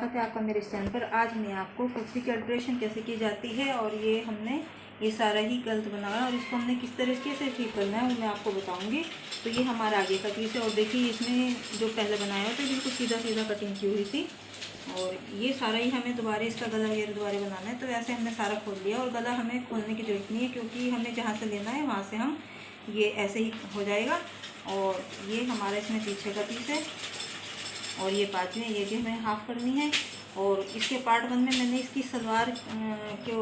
स्वागत है आपका मेरे इस चैनल पर। आज मैं आपको कुर्सी की अल्ट्रेशन कैसे की जाती है और ये सारा ही गलत बनाया और इसको हमने किस तरीके से ठीक करना है वो मैं आपको बताऊंगी। तो ये हमारा आगे का पीस है और देखिए इसमें जो पहले बनाया था बिल्कुल सीधा सीधा कटिंग की हुई थी और ये सारा ही हमें दोबारा इसका गला वगैरह दोबारा बनाना है। तो ऐसे हमने सारा खोल लिया और गला हमें खोलने की ज़रूरत नहीं है क्योंकि हमें जहाँ से लेना है वहाँ से हम ये ऐसे ही हो जाएगा। और ये हमारा इसमें पीछे का पीस है और ये बाजू है, ये भी हमें हाफ़ करनी है। और इसके पार्ट 1 में मैंने इसकी सलवार को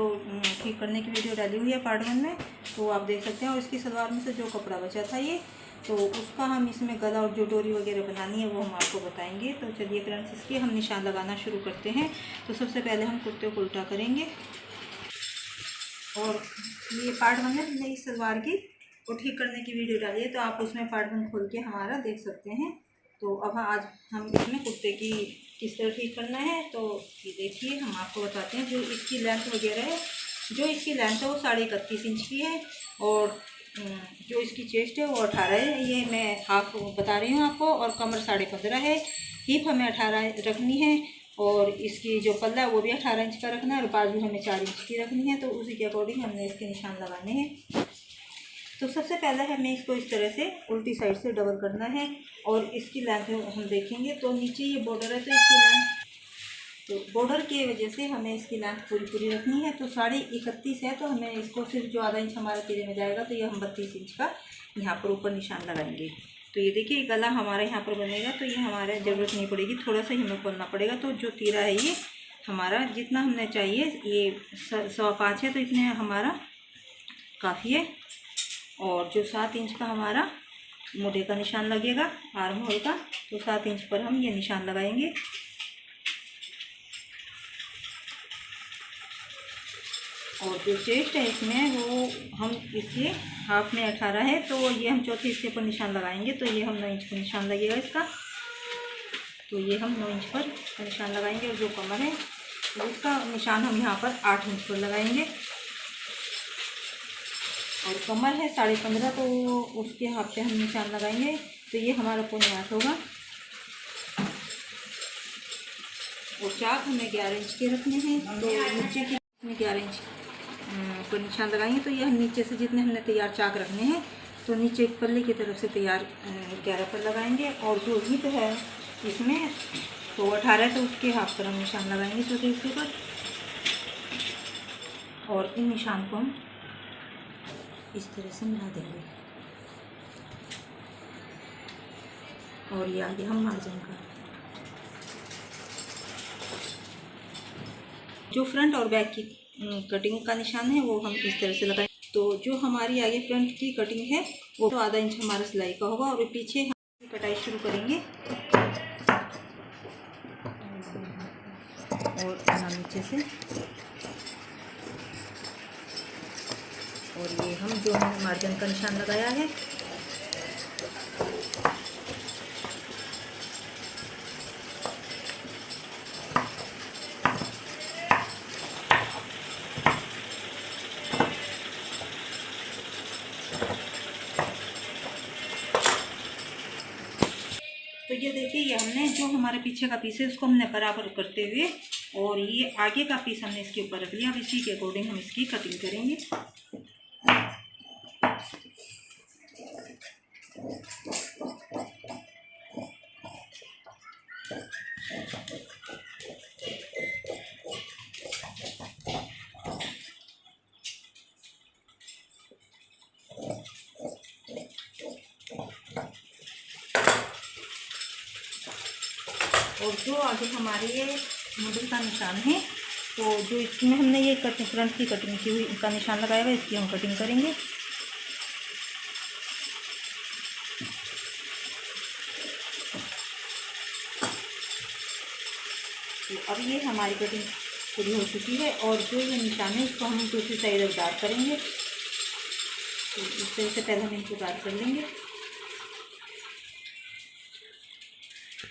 ठीक करने की वीडियो डाली हुई है पार्ट 1 में, तो आप देख सकते हैं। और इसकी सलवार में से जो कपड़ा बचा था ये, तो उसका हम इसमें गला और जो डोरी वगैरह बनानी है वो हम आपको बताएंगे। तो चलिए फ्रेंड्स इसके हम निशान लगाना शुरू करते हैं। तो सबसे पहले हम कुर्ते को उल्टा करेंगे और ये पार्ट 1 में हमने इस सलवार की को ठीक करने की वीडियो डाली है, तो आप उसमें पार्ट 1 खोल के हमारा देख सकते हैं। तो अब आज हम इसमें कुर्ते की किस तरह ठीक करना है तो ये देखिए हम आपको बताते हैं। जो इसकी लेंथ वगैरह है, जो इसकी लेंथ है वो 31.5 इंच की है और जो इसकी चेस्ट है वो 18 है, ये मैं हाफ बता रही हूँ आपको। और कमर 15.5 है, हिप हमें 18 रखनी है और इसकी जो पल्ला है वो भी 18 इंच का रखना है और बाजू हमें 4 इंच की रखनी है। तो उसी के अकॉर्डिंग हमने इसके निशान लगाने हैं। तो सबसे पहले हमें इसको इस तरह से उल्टी साइड से डबल करना है और इसकी लेंथ हम देखेंगे। तो नीचे ये बॉर्डर है तो इसकी लेंथ, तो बॉर्डर की वजह से हमें इसकी लेंथ पूरी रखनी है। तो 31.5 है, तो हमें इसको सिर्फ जो आधा इंच हमारा तिरे में जाएगा तो ये हम 32 इंच का यहाँ पर ऊपर निशान लगाएंगे। तो ये देखिए गला हमारा यहाँ पर बनेगा, तो ये हमारे ज़रूरत नहीं पड़ेगी, थोड़ा सा ही हमें खोलना पड़ेगा। तो जो तीरा है ये हमारा जितना हमने चाहिए, ये 5.25 है तो इतने हमारा काफ़ी है। और जो 7 इंच का हमारा मोढ़े का निशान लगेगा आर्म होल का, तो 7 इंच पर हम ये निशान लगाएंगे। और जो चेस्ट है इसमें वो हम इसके हाफ में 18 है, तो ये हम चौथे हिस्से पर निशान लगाएंगे। तो ये हम 9 इंच का निशान लगेगा इसका, तो ये हम 9 इंच पर निशान लगाएंगे। और जो कमर है उसका निशान हम यहाँ पर 8 इंच पर लगाएंगे। और कमर है 15.5, तो उसके हाथ पे हम निशान लगाएंगे। तो ये हमारा 8.25 होगा। और चाक हमें 11 इंच के रखने हैं, तो नीचे की 11 इंच पर निशान लगाएंगे। तो ये हम नीचे से जितने हमने तैयार चाक रखने हैं, तो नीचे पल्ले की तरफ से तैयार 11 पर लगाएंगे। और जो हिप है इसमें तो 18 है, तो उसके हाथ पर हम निशान लगाएंगे चौथे हिस्से पर। और इन निशान को हम इस तरह से मिला देंगे और ये आगे हम मार्जिन का जो फ्रंट और बैक की कटिंग का निशान है वो हम इस तरह से लगाएं। तो जो हमारी आगे फ्रंट की कटिंग है वो आधा इंच हमारा सिलाई का होगा और पीछे हम कटाई शुरू करेंगे। और नीचे से, और ये हम जो मार्जिन का निशान लगाया है तो ये देखिए ये हमने जो हमारे पीछे का पीस है उसको हमने बराबर करते हुए और ये आगे का पीस हमने इसके ऊपर रख लिया। अब इसी के अकॉर्डिंग हम इसकी कटिंग करेंगे। और जो आगे हमारे ये मॉडल का निशान है, तो जो इसमें हमने ये कटिंग फ्रंट की कटिंग की हुई का निशान लगाया हुआ है, इसकी हम कटिंग करेंगे। तो अब ये हमारी कटिंग पूरी हो चुकी है और जो ये निशान है इसको हम दूसरी साइड डार्क करेंगे। तो इस तरह से पहले हम इनको डार्क कर लेंगे।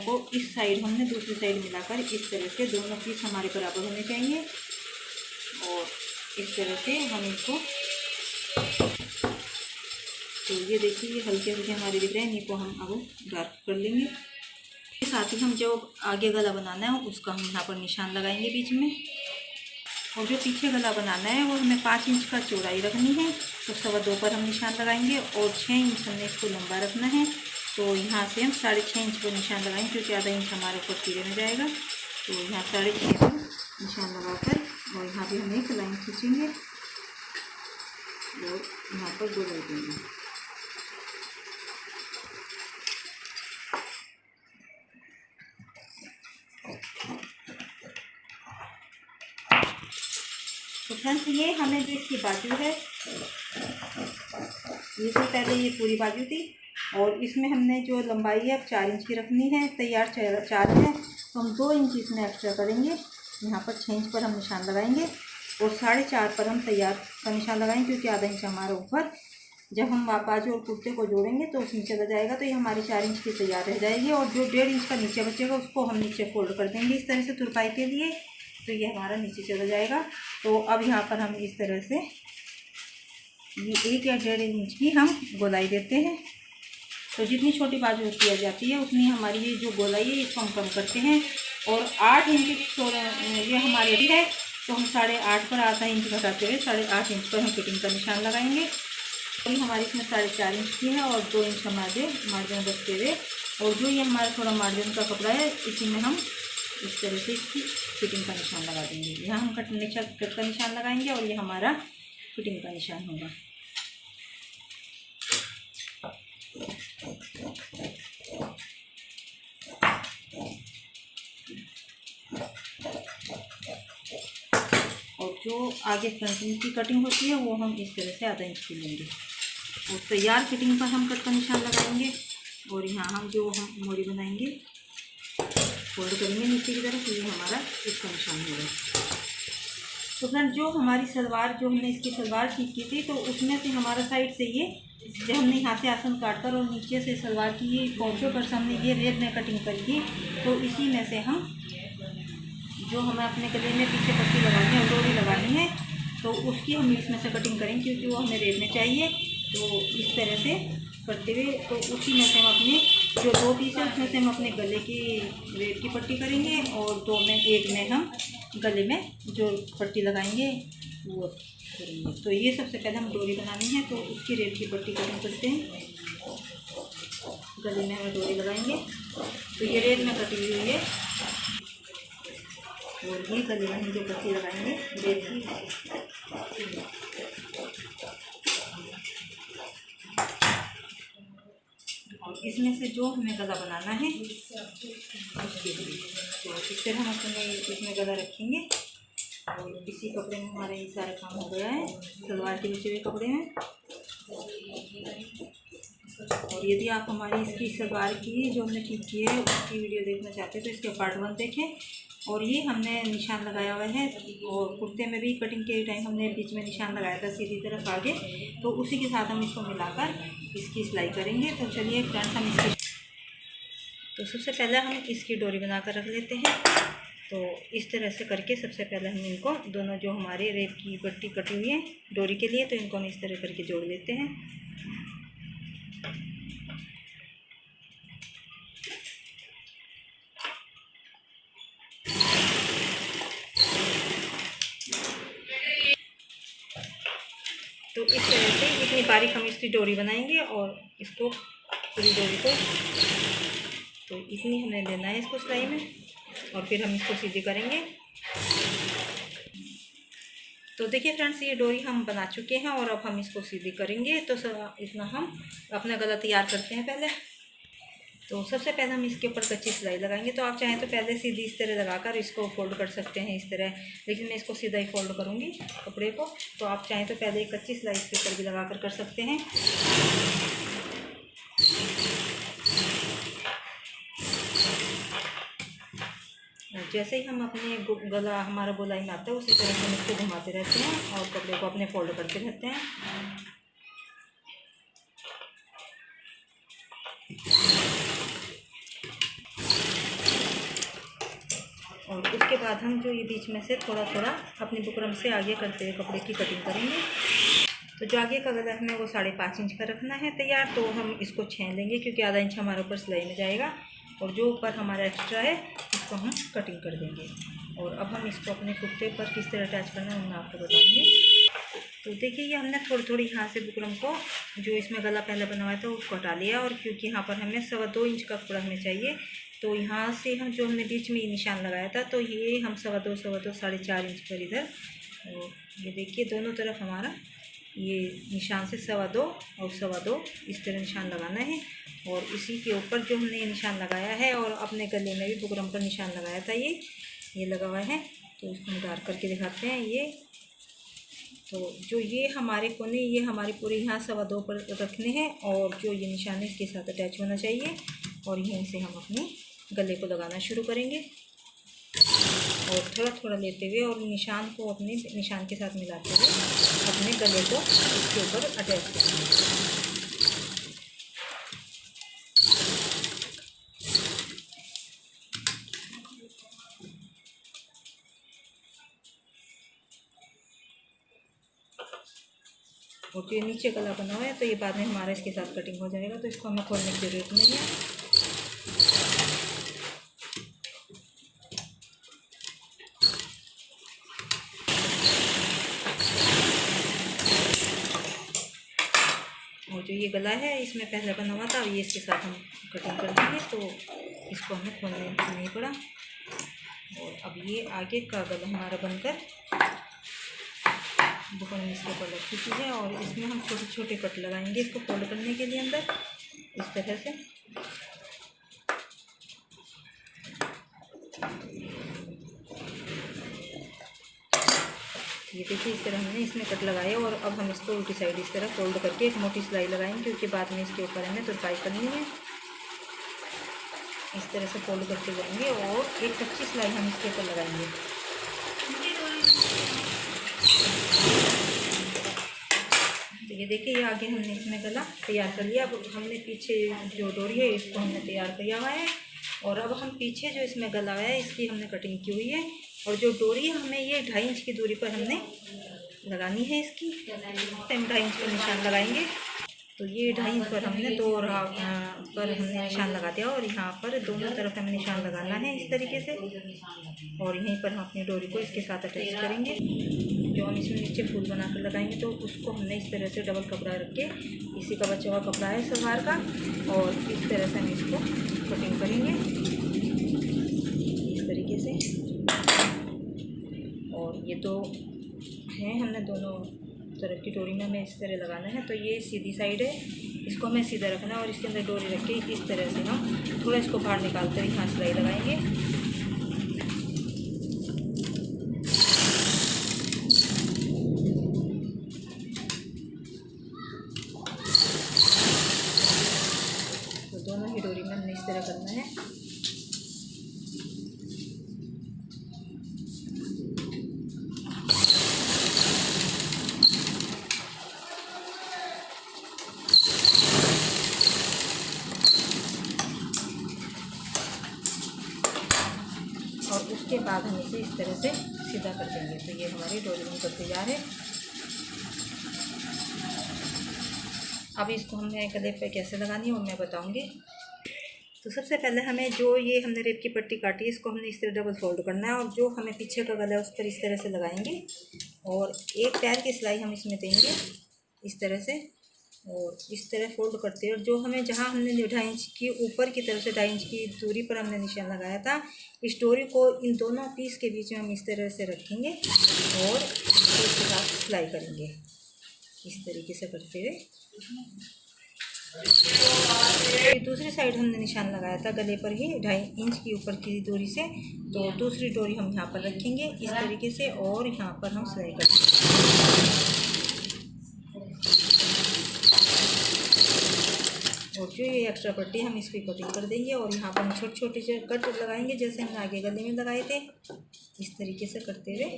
वो इस साइड हमने दूसरी साइड मिलाकर इस तरह से दोनों पीस हमारे बराबर होने चाहिए और इस तरह से हम इनको, तो ये देखिए ये हल्के हल्के हमारे दिख रहे हैं, इनको हम अब डार्क कर लेंगे। साथ ही हम जो आगे गला बनाना है उसका हम यहाँ पर निशान लगाएंगे बीच में। और जो पीछे गला बनाना है वो हमें 5 इंच का चौड़ाई रखनी है, तो 2.25 पर हम निशान लगाएंगे। और 6 इंच हमने इसको लंबा रखना है, तो यहाँ से हम 6.5 इंच पर निशान लगाएंगे, क्योंकि आधा इंच हमारे ऊपर सीधे में जाएगा। तो यहाँ 6.5 पर निशान लगाकर और यहाँ भी हम एक लाइन खींचेंगे और यहाँ पर गोलाई देंगे। तो फ्रेंड्स ये हमें जो इसकी बाजू है, ये तो पहले ये पूरी बाजू थी, और इसमें हमने जो लंबाई है 4 इंच की रखनी है। तैयार 4 है, तो हम 2 इंच इसमें एक्स्ट्रा करेंगे। यहाँ पर 6 इंच पर हम निशान लगाएंगे और 4.5 पर हम तैयार का निशान लगाएंगे, क्योंकि आधा इंच हमारे ऊपर जब हम बाजू और कुर्ते को जोड़ेंगे तो उसमें चला जाएगा, तो ये हमारी 4 इंच की तैयार रह जाएगी। और जो 1.5 इंच का नीचे बचेगा उसको हम नीचे फोल्ड कर देंगे इस तरह से तुरपाई के लिए, तो ये हमारा नीचे चला जाएगा। तो अब यहाँ पर हम इस तरह से ये 1 या 1.5 इंच की हम गोलाई देते हैं। तो जितनी छोटी बाजू किया जाती है उतनी हमारी ये जो गोलाई है इसको हम कम करते हैं। और 8 इंच ये हमारे भी है, तो हम 8.5 पर आधा इंच घटाते हुए 8.5 इंच पर हम फिटिंग का निशान लगाएंगे। तो हमारी इसमें 4.5 इंच की है और 2 इंच हमारे मार्जिन बचते हुए, और जो ये हमारा थोड़ा मार्जिन का कपड़ा है इसी में हम इस तरह से इसकी फिटिंग का निशान लगा देंगे। यहाँ हम कट का निशान लगाएंगे और ये हमारा फिटिंग का निशान होगा। और जो आगे फ्रंट की कटिंग होती है वो हम इस तरह से आधा इंच की लेंगे और तैयार फिटिंग पर हम कट का निशान लगाएंगे। और यहाँ हम जो मोरी बनाएंगे फोल्ड करेंगे नीचे की तरफ, ये हमारा इसका निशान होगा। तो फ्रेंड जो हमारी सलवार, जो हमने इसकी सलवार ठीक की थी, तो उसमें से हमारा साइड से ये जब हमने यहाँ से आसन काटकर और नीचे से सलवार की ये पहुँचो पर हमने ये रेड में कटिंग करी थी, तो इसी में से हम जो हमें अपने गले में पीछे पट्टी लगानी है, डोरी लगानी है, तो उसकी हम इसमें से कटिंग करेंगे, क्योंकि वो हमें रेड में चाहिए। तो इस तरह से करते हुए तो उसी में से हम अपने जो 2 पीस है उसमें से हम अपने गले की रेड की पट्टी करेंगे और 2 में 1 में हम गले में जो पट्टी लगाएंगे वो करेंगे। तो ये सबसे पहले हम डोरी बनानी है, तो उसकी रेड की पट्टी कटिंग करते हैं। गले में हम डोरी लगाएंगे, तो ये रेड में कटी हुई है और ये गले में हम जो पट्टी लगाएंगे रेड की। और इसमें से जो हमें गला बनाना है उसके लिए, तो इस तरह हम अपने इसमें गला रखेंगे। और इसी कपड़े में हमारा ये सारा काम हो गया है, सलवार के बचे हुए कपड़े में। और यदि आप हमारी इसकी सलवार की जो हमने ठीक की है उसकी वीडियो देखना चाहते हैं तो इसके पार्ट 1 देखें। और ये हमने निशान लगाया हुआ है, और कुर्ते में भी कटिंग के टाइम हमने बीच में निशान लगाया था सीधी तरफ आगे, तो उसी के साथ हम इसको मिलाकर इसकी सिलाई करेंगे। तो चलिए फ्रेंड्स हम इसकी, तो सबसे पहले हम इसकी डोरी बनाकर रख लेते हैं। तो इस तरह से करके सबसे पहले हम इनको दोनों जो हमारे रेप की पट्टी कटी हुई है डोरी के लिए, तो इनको हम इस तरह करके जोड़ लेते हैं। तो इस तरह से इतनी बारीक हम इसकी डोरी बनाएंगे और इसको पूरी डोरी को तो इतनी हमें लेना है इसको सिलाई में, और फिर हम इसको सीधी करेंगे। तो देखिए फ्रेंड्स ये डोरी हम बना चुके हैं और अब हम इसको सीधी करेंगे। तो इसमें हम अपना गला तैयार करते हैं पहले। तो सबसे पहले हम इसके ऊपर कच्ची सिलाई लगाएंगे। तो आप चाहें तो पहले सीधी इस तरह लगाकर इसको फोल्ड कर सकते हैं इस तरह, लेकिन मैं इसको सीधा ही फोल्ड करूँगी कपड़े को। तो आप चाहें तो पहले एक कच्ची सिलाई इसके ऊपर भी लगाकर कर सकते हैं। जैसे ही हम अपने गला हमारा गोलाई में आता है उसी तरह हम इसको घुमाते रहते हैं और कपड़े को अपने फोल्ड करते रहते हैं। और उसके बाद हम जो ये बीच में से थोड़ा थोड़ा अपनी बुकरम से आगे करते हुए कपड़े की कटिंग करेंगे। तो जो आगे का गला हमें वो 5.5 इंच का रखना है तैयार। तो हम इसको छेन लेंगे क्योंकि आधा इंच हमारे ऊपर सिलाई में जाएगा। और जो ऊपर हमारा एक्स्ट्रा है इसको हम कटिंग कर देंगे। और अब हम इसको अपने कुर्ते पर किस तरह अटैच करना है मैं आपको बताऊँगी। तो देखिए ये हमने थोड़ी थोड़ी यहाँ से बुकरम को जो इसमें गला पहले बनवाया था उसको हटा लिया, और क्योंकि यहाँ पर हमें 2.25 इंच का कपड़ा हमें चाहिए, तो यहाँ से हम जो हमने बीच में निशान लगाया था तो ये हम 2.25 4.5 इंच पर इधर, और ये देखिए दोनों तरफ हमारा ये निशान से 2.25 और 2.25 इस तरह निशान लगाना है। और इसी के ऊपर जो हमने ये निशान लगाया है और अपने गले में भी बुकरम पर निशान लगाया था ये लगा हुआ है। तो इसको हम डार्क करके दिखाते हैं। ये तो जो ये हमारे कोने ये हमारे पूरे यहाँ 2.25 पर रखने हैं, और जो ये निशान है इसके साथ अटैच होना चाहिए, और यहीं से हम अपने गले को लगाना शुरू करेंगे और थोड़ा थोड़ा लेते हुए और निशान को अपने निशान के साथ मिलाते हुए अपने गले को इसके ऊपर अटैच करेंगे। और जो ये नीचे गला बना हुआ है तो ये बाद में हमारा इसके साथ कटिंग हो जाएगा, तो इसको हमें खोलने की ज़रूरत नहीं है। और जो ये गला है इसमें पहले बना हुआ था, ये इसके साथ हम कटिंग कर देंगे, तो इसको हमें खोलने की नहीं पड़ा। और अब ये आगे का गला हमारा बनकर बुकरम इसके ऊपर लग चुकी है, और इसमें हम छोटे छोटे कट लगाएंगे इसको फोल्ड करने के लिए अंदर इस तरह से। ये देखिए इस तरह हमने इसमें कट लगाए, और अब हम इसको उल्टी साइड इस तरह फोल्ड करके एक मोटी सिलाई लगाएंगे, क्योंकि बाद में इसके ऊपर हमें तुरपाई करनी है। इस तरह से फोल्ड करके जाएंगे और एक कच्ची सिलाई हम इसके ऊपर लगाएंगे। तो ये देखिए ये आगे हमने इसमें गला तैयार कर लिया। अब हमने पीछे जो डोरी है इसको हमने तैयार किया हुआ है, और अब हम पीछे जो इसमें गला है इसकी हमने कटिंग की हुई है, और जो डोरी है हमें ये 2.5 इंच की दूरी पर हमने लगानी है। इसकी हम 2.5 इंच का निशान लगाएंगे। तो ये 2.5 इंच पर हमने पर हमने निशान लगा दिया, और यहाँ पर दोनों तरफ हमें निशान लगाना है इस तरीके से, और यहीं पर हम अपनी डोरी को इसके साथ अटैच करेंगे। जो हम इसमें नीचे फूल बनाकर लगाएंगे तो उसको हमने इस तरह से डबल कपड़ा रख के, इसी का बचा हुआ कपड़ा है सलवार का, और इस तरह से हम इसको कटिंग करेंगे इस तरीके से। और ये तो हैं हमने दोनों तरफ की डोरी में हमें इस तरह लगाना है। तो ये सीधी साइड है, इसको हमें सीधा रखना है, और इसके अंदर डोरी रख के इस तरह से हम थोड़ा इसको बाहर निकाल कर यहाँ सिलाई लगाएंगे। तो दोनों ही डोरी में हमने इस तरह करना है। और उसके बाद हम इसे इस तरह से सीधा कर देंगे। तो ये हमारी डोरी बनकर तैयार है। अब इसको हमने गले पे कैसे लगानी है वो मैं बताऊंगी। तो सबसे पहले हमें जो ये हमने रेप की पट्टी काटी है इसको हमने इस तरह डबल फोल्ड करना है, और जो हमें पीछे का गला है उस पर इस तरह से लगाएंगे, और एक पैर की सिलाई हम इसमें देंगे इस तरह से, और इस तरह फोल्ड करते हैं। और जो हमें जहाँ हमने 2.5 इंच की ऊपर की तरफ से 2.5 इंच की दूरी पर हमने निशान लगाया था, इस डोरी को इन दोनों पीस के बीच में हम इस तरह से रखेंगे और इसके साथ सिलाई करेंगे इस तरीके से करते हुए। दूसरी साइड हमने निशान लगाया था गले पर ही 2.5 इंच की ऊपर की दूरी से, तो दूसरी डोरी हम यहाँ पर रखेंगे इस तरीके से, और यहाँ पर हम सिलाई करेंगे। और जो ये एक्स्ट्रा पट्टी हम इसकी कटिंग कर देंगे, और यहाँ पर हम छोटे छोटे से कट लगाएंगे जैसे हमने आगे गले में लगाए थे, इस तरीके से करते हुए।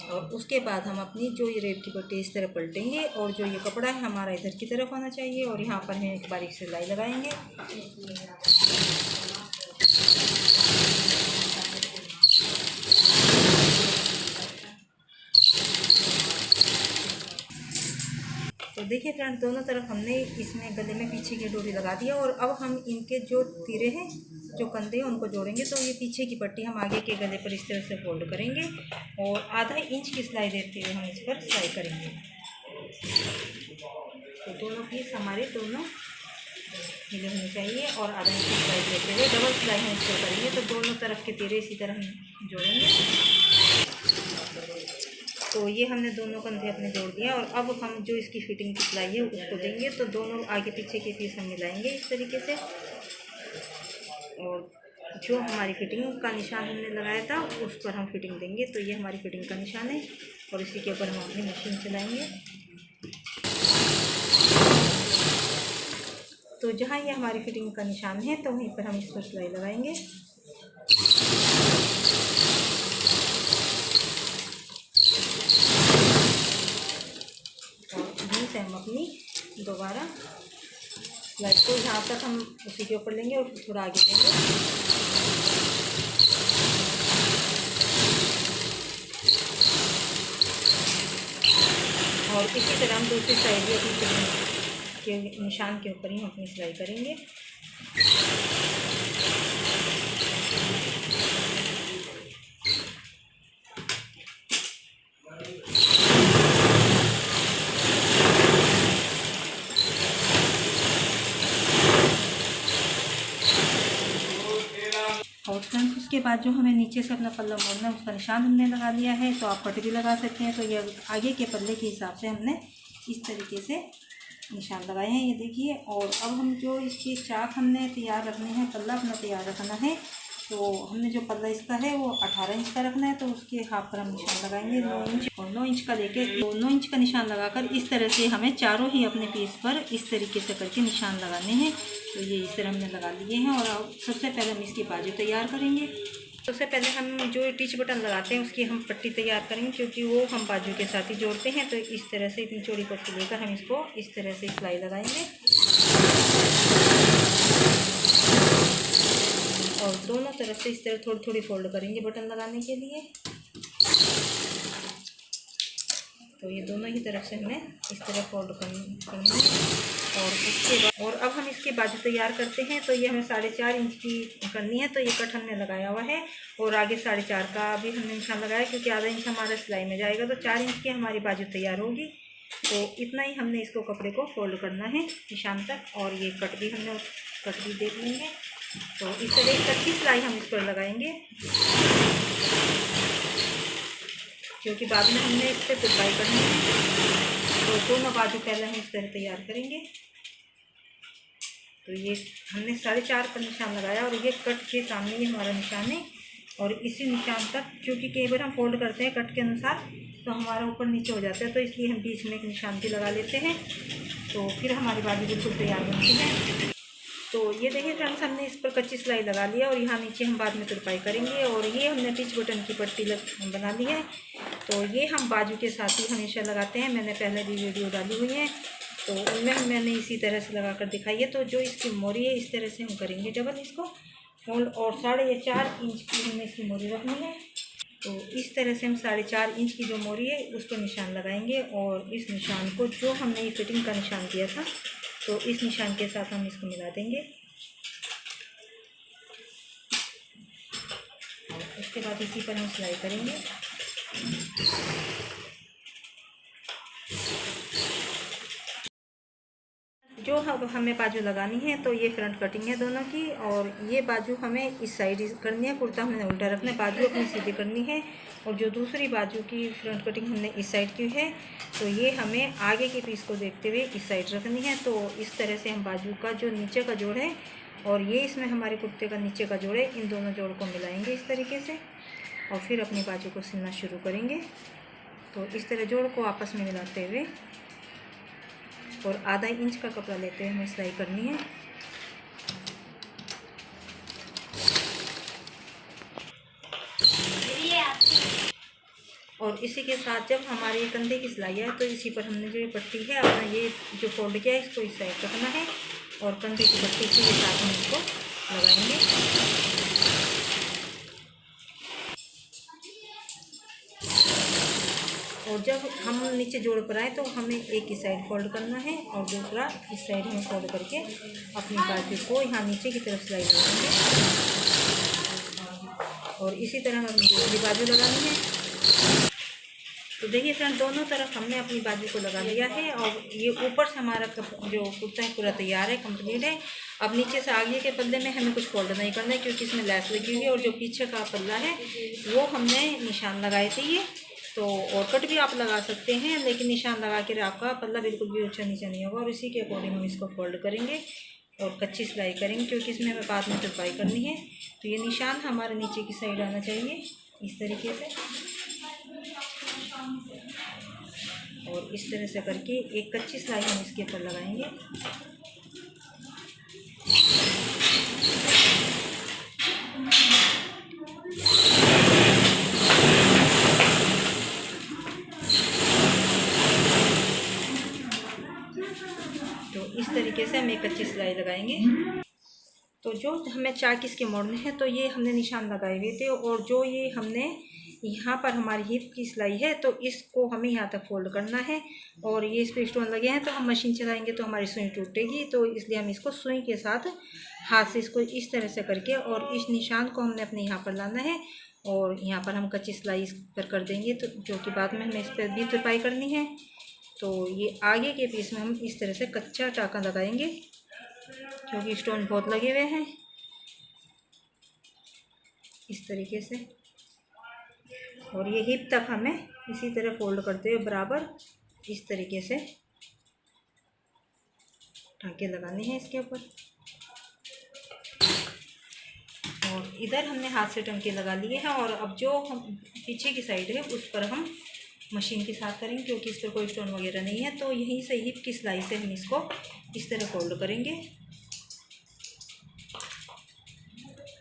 और उसके बाद हम अपनी जो ये रेप की पट्टी इस तरह पलटेंगे, और जो ये कपड़ा है हमारा इधर की तरफ आना चाहिए, और यहाँ पर हम एक बारीक सिलाई लगाएंगे। देखिए फ्रेंड, दोनों तरफ हमने इसमें गले में पीछे की डोरी लगा दिया और अब हम इनके जो तीरे हैं, जो कंधे हैं, उनको जोड़ेंगे। तो ये पीछे की पट्टी हम आगे के गले पर इस तरह से फोल्ड करेंगे और आधा इंच की सिलाई देते हुए हम इस पर सिलाई करेंगे। तो दोनों पीस हमारे दोनों हिले होने चाहिए और आधा इंच की सिलाई देते हुए डबल सिलाई हम इस पर करेंगे। तो दोनों तरफ के तीरे इसी तरह हम जोड़ेंगे। तो ये हमने दोनों कंधे अपने जोड़ दिए और अब हम जो इसकी फिटिंग की सिलाई है उसको देंगे। तो दोनों आगे पीछे के पीस हम मिलाएंगे इस तरीके से और जो हमारी फिटिंग का निशान हमने लगाया था उस पर हम फिटिंग देंगे। तो ये हमारी फिटिंग का निशान है और इसी के ऊपर हम अपनी मशीन चलाएंगे। तो जहाँ ये हमारी फिटिंग का निशान है तो वहीं पर हम इस पर सिलाई लगाएंगे। से हम अपनी दोबारा सिलाई को यहाँ तक हम उसी के ऊपर लेंगे और थोड़ा आगे लेंगे। और इसी तरह हम दूसरी साइड भी अपनी फिटिंग के निशान के ऊपर ही हम अपनी सिलाई करेंगे। और फ्रेंड्स, उसके बाद जो हमें नीचे से अपना पल्ला मोड़ना है उसका निशान हमने लगा लिया है। तो आप कट भी लगा सकते हैं। तो ये आगे के पल्ले के हिसाब से हमने इस तरीके से निशान लगाए हैं, ये देखिए। और अब हम जो इसकी चाक हमने तैयार रखनी है, पल्ला अपना तैयार रखना है। तो हमने जो पल्ला इसका है वो 18 इंच का रखना है। तो उसके हाफ पर हम निशान लगाएंगे 9 इंच और 9 इंच का लेके 9 इंच का निशान लगाकर इस तरह से हमें चारों ही अपने पीस पर इस तरीके से करके निशान लगाने हैं। तो ये इस तरह हमने लगा लिए हैं। और अब सबसे पहले हम इसकी बाजू तैयार करेंगे। सबसे पहले हम जो टिच बटन लगाते हैं उसकी हम पट्टी तैयार करेंगे, क्योंकि वो हम बाजू के साथ ही जोड़ते हैं। तो इस तरह से इतनी चौड़ी पट्टी लेकर हम इसको इस तरह से सिलाई लगाएंगे और दोनों तरफ से इस तरह थोड़ी थोड़ी फोल्ड करेंगे बटन लगाने के लिए। तो ये दोनों ही तरफ से हमें इस तरह फोल्ड करना है। और उसके बाद और अब हम इसके बाजू तैयार करते हैं। तो ये हमें 4.5 इंच की करनी है। तो ये कट हमने लगाया हुआ है और आगे 4.5 का भी हमने निशान लगाया, क्योंकि आधा इंच हमारा सिलाई में जाएगा। तो 4 इंच की हमारी बाजू तैयार होगी। तो इतना ही हमने इसको कपड़े को फोल्ड करना है निशान तक। और ये कट भी हमने कट भी देख लेंगे। तो इस तरह एक कच्ची सिलाई हम इस पर लगाएंगे, क्योंकि बाद में हमने इस पर तुरपाई करनी है। तो दोनों बाजू पहले हम इस तरह तैयार करेंगे। तो ये हमने 4.5 पर निशान लगाया और ये कट के सामने ही हमारा निशान है। और इसी निशान तक, क्योंकि कई बार हम फोल्ड करते हैं कट के अनुसार तो हमारा ऊपर नीचे हो जाता है, तो इसलिए हम बीच में एक निशान भी लगा लेते हैं। तो फिर हमारी बाजू बिल्कुल तैयार बनती है। तो ये देखिए फ्रेंड्स, हमने इस पर कच्ची सिलाई लगा लिया और यहाँ नीचे हम बाद में तुरपाई करेंगे। और ये हमने टिच बटन की पट्टी बना ली है। तो ये हम बाजू के साथ ही हमेशा लगाते हैं। मैंने पहले भी वीडियो डाली हुई है, तो उनमें मैंने इसी तरह से लगा कर दिखाई है। तो जो इसकी मोरी है इस तरह से हम करेंगे डबल इसको फोल्ड। और 4.5 इंच की हमने इसकी मोरी रखनी है। तो इस तरह से हम 4.5 इंच की जो मोरी है उस पर निशान लगाएंगे। और इस निशान को जो हमने ये फिटिंग का निशान दिया था, तो इस निशान के साथ हम इसको मिला देंगे। और उसके बाद इसी पर हम सिलाई करेंगे। जो हमें बाजू लगानी है, तो ये फ्रंट कटिंग है दोनों की। और ये बाजू हमें इस साइड करनी है, कुर्ता हमने उल्टा रखना है, बाजू अपनी सीधी करनी है। और जो दूसरी बाजू की फ्रंट कटिंग हमने इस साइड की है, तो ये हमें आगे के पीस को देखते हुए इस साइड रखनी है। तो इस तरह से हम बाजू का जो नीचे का जोड़ है और ये इसमें हमारे कुर्ते का नीचे का जोड़ है, इन दोनों जोड़ को मिलाएंगे इस तरीके से और फिर अपनी बाजू को सिलना शुरू करेंगे। तो इस तरह जोड़ को आपस में मिलाते हुए और आधा इंच का कपड़ा लेते हुए हमें सिलाई करनी है। और इसी के साथ जब हमारे कंधे की सिलाई है, तो इसी पर हमने जो ये पट्टी है अपना ये जो फोल्ड किया है इसको इस साइड रखना है और कंधे की पट्टी इसी के साथ हम इसको लगाएंगे। और जब हम नीचे जोड़ पर आए तो हमें एक ही साइड फोल्ड करना है और दूसरा इस साइड में फोल्ड करके अपनी बाजू को यहाँ नीचे की तरफ सिलाई लगाएंगे। और इसी तरह हमें दूसरी बाजू लगानी है। तो देखिए फ्रेंड, दोनों तरफ हमने अपनी बाजू को लगा लिया है और ये ऊपर से हमारा जो कुर्ता है पूरा तैयार है, कंप्लीट है। अब नीचे से आगे के पल्ले में हमें कुछ फोल्ड नहीं करना है क्योंकि इसमें लैस लगी हुई है और जो पीछे का पल्ला है वो हमने निशान लगाए थे ये। तो और कट भी आप लगा सकते हैं, लेकिन निशान लगा कर आपका पल्ला बिल्कुल भी ऊंचा नीचा नहीं होगा। और इसी के अकॉर्डिंग हम इसको फोल्ड करेंगे और कच्ची सिलाई करेंगे क्योंकि इसमें हमें बाद में तुरपाई करनी है। तो ये निशान हमारे नीचे की साइड आना चाहिए इस तरीके से। और इस तरह से करके एक कच्ची सिलाई हम इसके ऊपर लगाएंगे। तो इस तरीके से हम एक कच्ची सिलाई लगाएंगे। तो जो हमें चाक इसके मोड़ने हैं तो ये हमने निशान लगाए हुए थे और जो ये हमने यहाँ पर हमारी हिप की सिलाई है तो इसको हमें यहाँ तक फोल्ड करना है। और ये इस पर स्टोन लगे हैं तो हम मशीन चलाएंगे तो हमारी सुई टूटेगी, तो इसलिए हम इसको सुई के साथ हाथ से इसको इस तरह से करके और इस निशान को हमने अपने यहाँ पर लाना है और यहाँ पर हम कच्ची सिलाई इस पर कर देंगे। तो जो कि बाद में हमें इस पर भी तुरपाई करनी है। तो ये आगे के पीस में हम इस तरह से कच्चा टाँका लगाएंगे क्योंकि स्टोन बहुत लगे हुए हैं इस तरीके से। और ये हिप तक हमें इसी तरह फोल्ड करते हुए बराबर इस तरीके से टाँके लगाने हैं इसके ऊपर। और इधर हमने हाथ से टाँके लगा लिए हैं और अब जो हम पीछे की साइड है उस पर हम मशीन के साथ करेंगे क्योंकि इस पर कोई स्टोन वगैरह नहीं है। तो यहीं से हिप की सिलाई से हम इसको इस तरह फोल्ड करेंगे।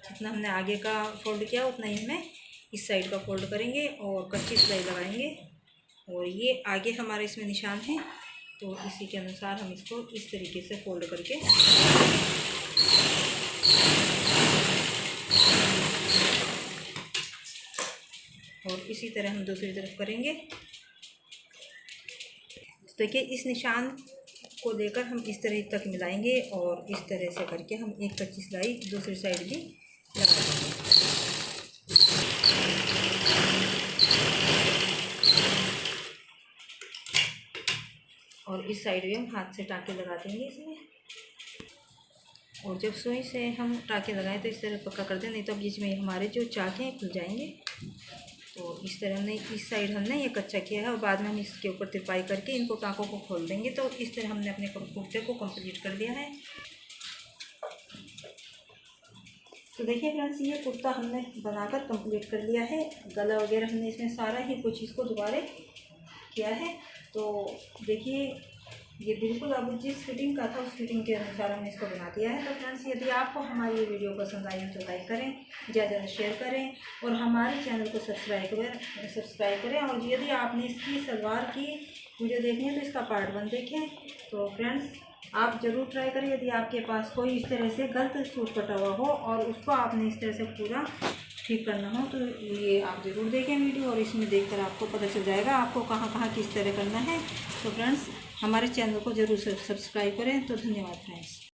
जितना हमने आगे का फोल्ड किया उतना ही हमें इस साइड का फोल्ड करेंगे और कच्ची सिलाई लगाएंगे। और ये आगे हमारे इसमें निशान है तो इसी के अनुसार हम इसको इस तरीके से फोल्ड करके और इसी तरह हम दूसरी तरफ करेंगे। तो देखिए इस निशान को लेकर हम इस तरह तक मिलाएंगे और इस तरह से करके हम एक कच्ची सिलाई दूसरी साइड भी लगा देंगे। और इस साइड भी हम हाथ से टाँके लगा देंगे इसमें। और जब सुई से हम टाँके लगाएं तो इस तरह पक्का कर दें, नहीं तो बीच में हमारे जो चाक हैं खुल जाएंगे। तो इस तरह हमने इस साइड हमने ये कच्चा किया है और बाद में हम इसके ऊपर तिरपाई करके इनको टाँकों को खोल देंगे। तो इस तरह हमने अपने कुर्ते को कंप्लीट कर दिया है। तो देखिए फ्रेंड्स, ये कुर्ता हमने बनाकर कंप्लीट कर लिया है। गला वगैरह हमने इसमें सारा ही कुछ इसको दोबारा किया है। तो देखिए ये बिल्कुल अब जिस फिटिंग का था उस फिटिंग के अनुसार हमने इसको बना दिया है। तो फ्रेंड्स, यदि आपको हमारी ये वीडियो पसंद आई तो लाइक करें, ज़्यादा ज़्यादा शेयर करें और हमारे चैनल को सब्सक्राइब करें। और यदि आपने इसकी सलवार की वीडियो देखनी है तो इसका पार्ट 1 देखें। तो फ्रेंड्स, आप ज़रूर ट्राई करें। यदि आपके पास कोई इस तरह से गलत सूट कटा हुआ हो और उसको आपने इस तरह से पूरा ठीक करना हो तो ये आप ज़रूर देखें वीडियो और इसमें देखकर आपको पता चल जाएगा आपको कहाँ कहाँ किस तरह करना है। तो फ्रेंड्स, हमारे चैनल को ज़रूर सब्सक्राइब करें। तो धन्यवाद फ्रेंड्स।